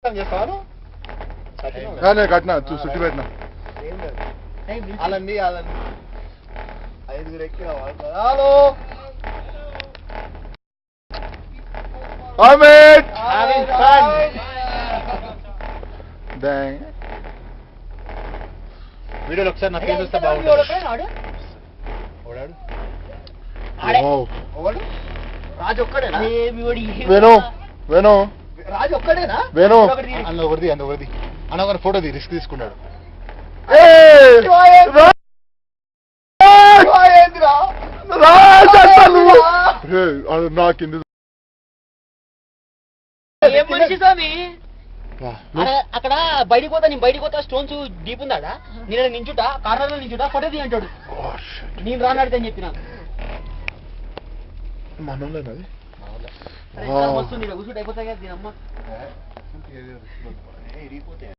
చేస్తాను నేను కట్టినా చుట్టి పెట్టినా అలాండి అలాండి 5 ఎక్కి hello Ahmed! having fun Dang. వీడియోలో ఒకసారి నా ఫేస్ వస్తే బాగుంటుంది ఓడాడు Wow. ఓడు రాజు ఒక్కడేనా Venu. రాజు ఒక్కడేనా Venu. అన్న ఒకరిది అన్న ఒక ఫోటో రిస్క్ తీసుకున్నాడు Hey! Raj! నాకింది ఏం మనిషి స్వామి అక్కడ బయటికి పోతా స్టోన్స్ డీప్ ఉందాడా నేను నించుట కార్నర్ లో నించుట ఫోటో తీ అంటాడు నేను రానాడితే అని చెప్పిన మనోళ్ళేనది వస్తుంది కూర్చుంటే అయిపోతాయి కదా దీనమ్మ